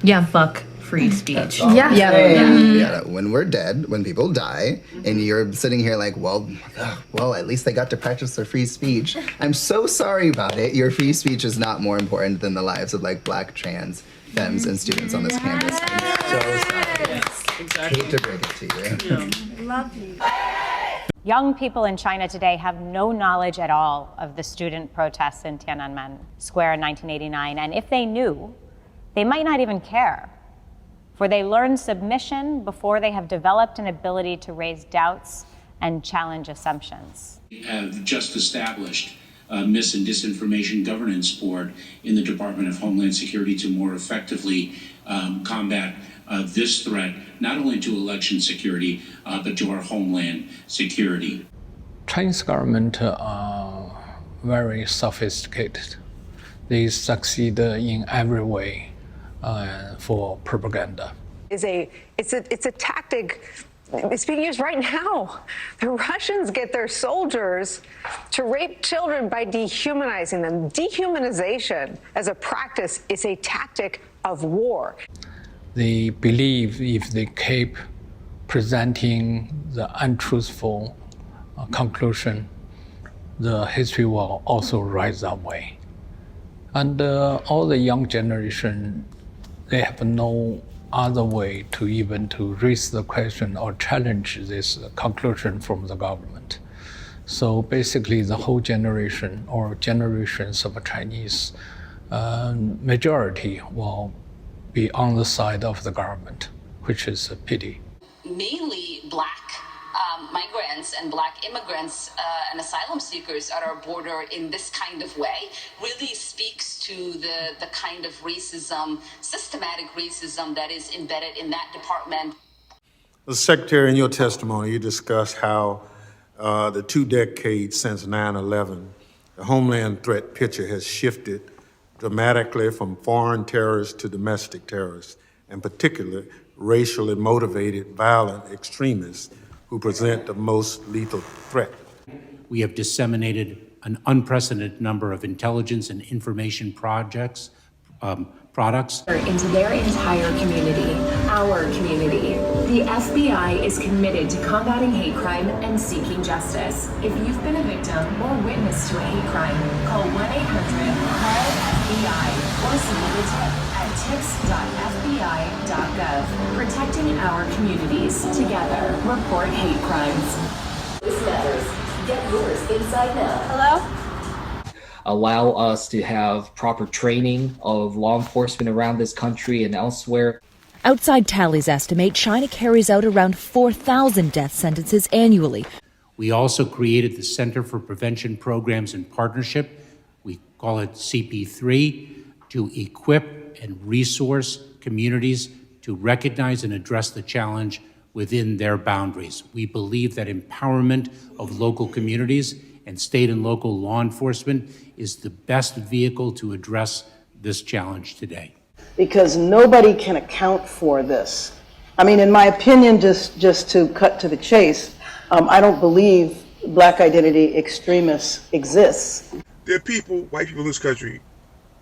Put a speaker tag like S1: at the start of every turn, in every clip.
S1: Yeah, fuck free speech.
S2: Yeah. When we're dead, when people die, and you're sitting here like, well, at least they got to practice their free speech. I'm so sorry about it. Your free speech is not more important than the lives of like Black, trans, femmes, and students on this campus. I'm so sorry. Exactly. Hate to break it to you.
S3: Lovely.
S4: Young people in China today have no knowledge at all of the student protests in Tiananmen Square in 1989, and if they knew, they might not even care, for they learn submission before they have developed an ability to raise doubts and challenge assumptions.
S5: We have just established a Mis- and Disinformation Governance Board in the Department of Homeland Security to more effectively combat this threat, not only to election security, but to our homeland security.
S6: Chinese government are very sophisticated. They succeed in every way for propaganda.
S7: It's a tactic. It's being used right now. The Russians get their soldiers to rape children by dehumanizing them. Dehumanization as a practice is a tactic of war.
S6: They believe if they keep presenting the untruthful conclusion, the history will also rise that way. And all the young generation, they have no other way to even to raise the question or challenge this conclusion from the government. So basically the whole generation or generations of Chinese majority will be on the side of the government, which is a pity.
S8: Mainly Black migrants and Black immigrants and asylum seekers at our border in this kind of way really speaks to the kind of racism, systematic racism that is embedded in that department.
S9: Secretary, in your testimony, you discussed how the 2 decades since 9/11, the homeland threat picture has shifted dramatically from foreign terrorists to domestic terrorists, and particularly racially motivated violent extremists who present the most lethal threat.
S5: We have disseminated an unprecedented number of intelligence and information products
S10: into their entire community, our community. The FBI is committed to combating hate crime and seeking justice. If you've been a victim or witness to a hate crime, call 1-800-CALL-FBI or submit a tip at tips.fbi.gov. Protecting our communities. Together, report hate crimes.
S11: This matters. Get yours inside now.
S10: Hello?
S12: Allow us to have proper training of law enforcement around this country and elsewhere.
S13: Outside tallies estimate China carries out around 4,000 death sentences annually.
S5: We also created the Center for Prevention Programs and Partnership, we call it CP3, to equip and resource communities to recognize and address the challenge within their boundaries. We believe that empowerment of local communities and state and local law enforcement is the best vehicle to address this challenge today.
S14: Because nobody can account for this. I mean, in my opinion, just to cut to the chase, I don't believe Black identity extremists exists.
S15: There are people, white people in this country,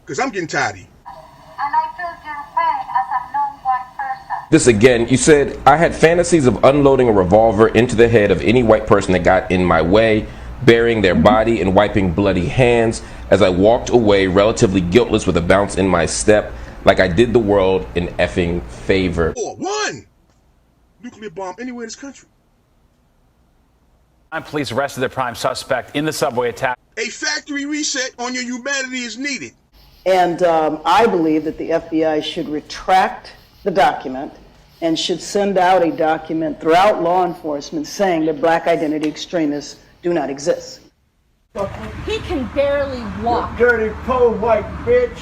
S15: because I'm getting tired of you.
S16: And I feel your pain as a non-white person.
S17: This again, you said, I had fantasies of unloading a revolver into the head of any white person that got in my way, burying their body and wiping bloody hands as I walked away relatively guiltless with a bounce in my step, like I did the world an effing favor.
S15: One nuclear bomb anywhere in this country.
S18: Police arrested their prime suspect in the subway attack.
S15: A factory reset on your humanity is needed.
S14: And I believe that the FBI should retract the document and should send out a document throughout law enforcement saying that Black identity extremists do not exist.
S3: He can barely walk.
S19: You dirty, cold white bitch.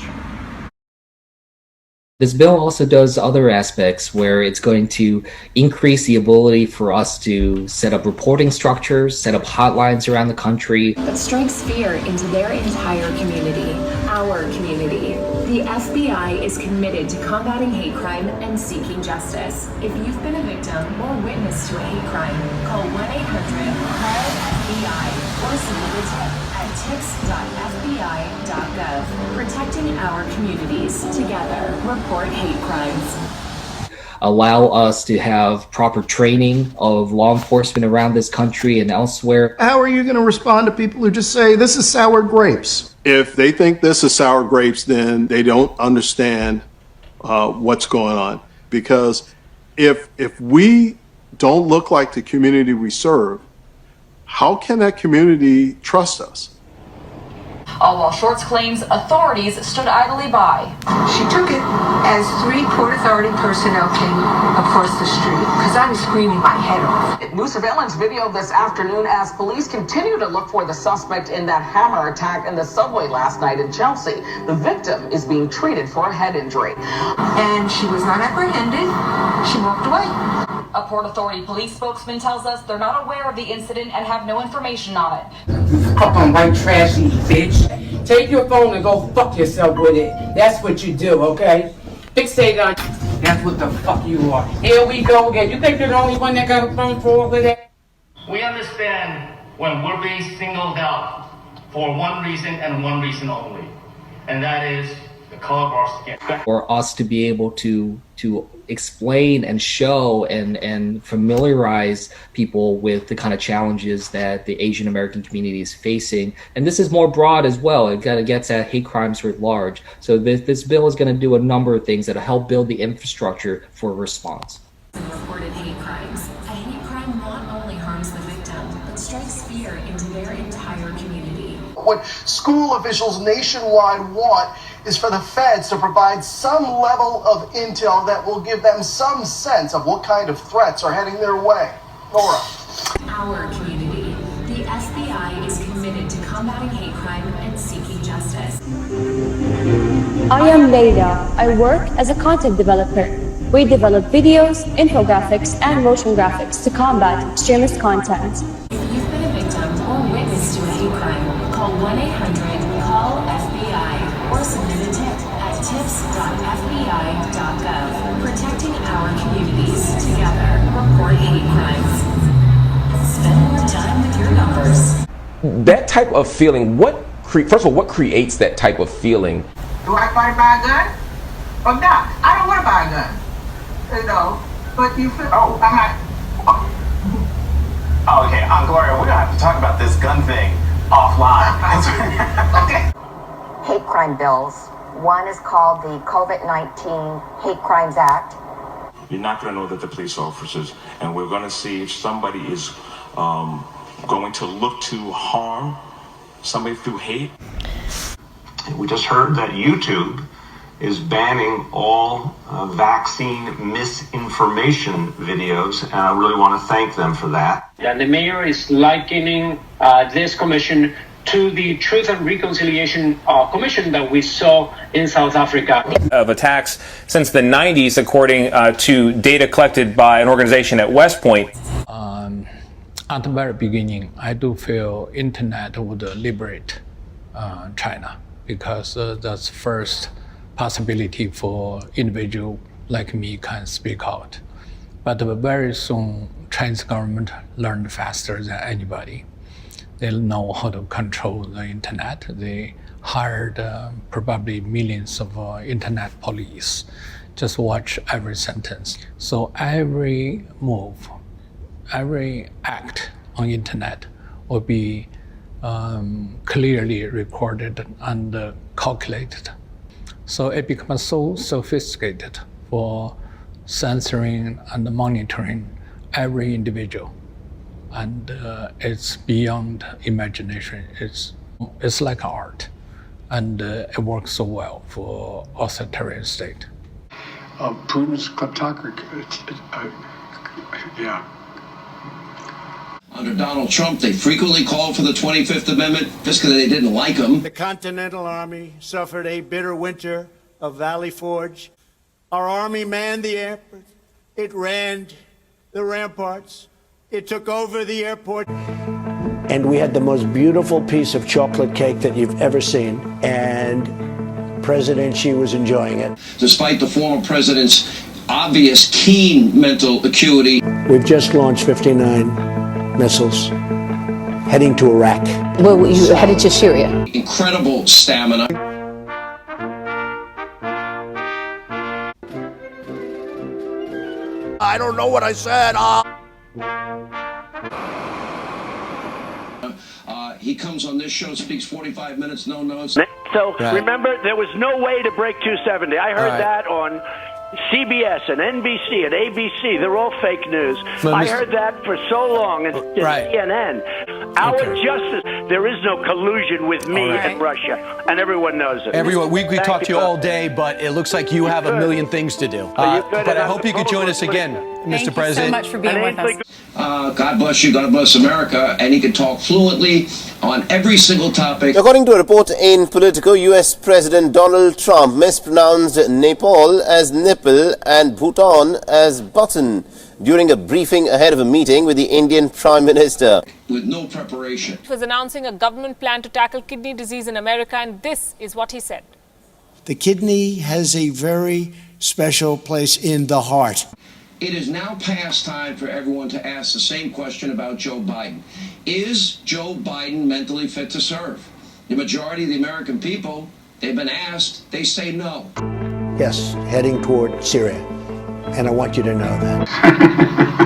S12: This bill also does other aspects where it's going to increase the ability for us to set up reporting structures, set up hotlines around the country.
S10: That strikes fear into their entire community, our community. The FBI FBI is committed to combating hate crime and seeking justice. If you've been a victim or witness to a hate crime, call 1-800-CALL-FBI or submit a tip at tips.fbi.gov. Protecting our communities. Together, report hate crimes.
S12: Allow us to have proper training of law enforcement around this country and elsewhere.
S19: How are you going to respond to people who just say, this is sour grapes? If they think this is sour grapes, then they don't understand what's going on. Because if we don't look like the community we serve, how can that community trust us?
S20: All while Shorts claims authorities stood idly by.
S21: She took it as 3 Port Authority personnel came across the street because I was screaming my head off.
S22: New surveillance video this afternoon as police continue to look for the suspect in that hammer attack in the subway last night in Chelsea. The victim is being treated for a head injury.
S21: And she was not apprehended. She walked away.
S20: A Port Authority police spokesman tells us they're not aware of the incident and have no information on it.
S23: Fucking white trashy bitch. Take your phone and go fuck yourself with it. That's what you do, okay? Fixate on. That's what the fuck you are. Here we go again. You think you're the only one that got a phone for all of that?
S24: We understand when we're being singled out for one reason and one reason only, and that is the color of our skin.
S12: For us to be able to explain and show and familiarize people with the kind of challenges that the Asian American community is facing. And this is more broad as well. It kind of gets at hate crimes writ large. So this bill is going to do a number of things that will help build the infrastructure for a response.
S10: Reported hate crimes. A hate crime not only harms the victim, but strikes fear into their entire community.
S25: What school officials nationwide want is for the feds to provide some level of intel that will give them some sense of what kind of threats are heading their way. Nora.
S10: Our community. The FBI is committed to combating hate crime and seeking justice.
S26: I am Leila. I work as a content developer. We develop videos, infographics, and motion graphics to combat extremist content.
S10: If you've been a victim or witness to a hate crime, call 1-800-CALL-FBI or submit a tip at tips.fbi.gov. Protecting our communities. Together, report hate crimes. Spend more time with your numbers.
S17: That type of feeling, first of all, what creates that type of feeling?
S21: Do I want to buy a gun? Or not? I don't want to buy a gun. You know, but you feel, oh, I'm not.
S27: Oh, okay, Gloria, we're gonna have to talk about this gun thing offline.
S21: Okay.
S28: Hate crime bills. One is called the COVID-19 Hate Crimes Act.
S27: You're not going to know that the police officers, and we're going to see if somebody is going to look to harm somebody through hate. We just heard that YouTube is banning all vaccine misinformation videos, and I really want to thank them for that.
S29: And the mayor is likening this commission to the Truth and Reconciliation Commission that we saw in South Africa.
S18: Of attacks since the 90s, according to data collected by an organization at West Point.
S6: At the very beginning, I do feel internet would liberate China, because that's first possibility for individual like me can speak out. But very soon, Chinese government learned faster than anybody. They know how to control the internet. They hired probably millions of internet police. Just watch every sentence. So every move, every act on internet will be clearly recorded and calculated. So it becomes so sophisticated for censoring and monitoring every individual. And it's beyond imagination. It's like art, and it works so well for authoritarian state.
S30: Putin's kleptocracy. Yeah.
S31: Under Donald Trump, they frequently called for the 25th Amendment just because they didn't like him.
S19: The Continental Army suffered a bitter winter of Valley Forge. Our army manned the airport. It ran the ramparts. It took over the airport. And we had the most beautiful piece of chocolate cake that you've ever seen. And
S1: president, she was enjoying it.
S31: Despite the former president's obvious keen mental acuity.
S1: We've just launched 59 missiles heading to Iraq.
S2: Well, you headed to Syria.
S31: Incredible stamina.
S1: I don't know what I said.
S31: He comes on this show, speaks 45 minutes, no notes.
S4: So remember, there was no way to break 270. I heard that on CBS and NBC and ABC. They're all fake news. I heard that for so long and CNN. Our justice, there is no collusion with me and Russia, and everyone knows it.
S5: Everyone, we could talk to you all day, but it looks like you have a million things to do. But I hope you could join us again, Mr. President.
S2: Thank you so much for being with us.
S31: God bless you, God bless America, and he can talk fluently on every single topic.
S7: According to a report in Politico, U.S. President Donald Trump mispronounced Nepal as nipple and Bhutan as button during a briefing ahead of a meeting with the Indian Prime Minister.
S31: With no preparation.
S8: He was announcing a government plan to tackle kidney disease in America, and this is what he said.
S1: The kidney has a very special place in the heart.
S31: It is now past time for everyone to ask the same question about Joe Biden. Is Joe Biden mentally fit to serve? The majority of the American people, they've been asked, they say no.
S1: Yes, heading toward Syria. And I want you to know that.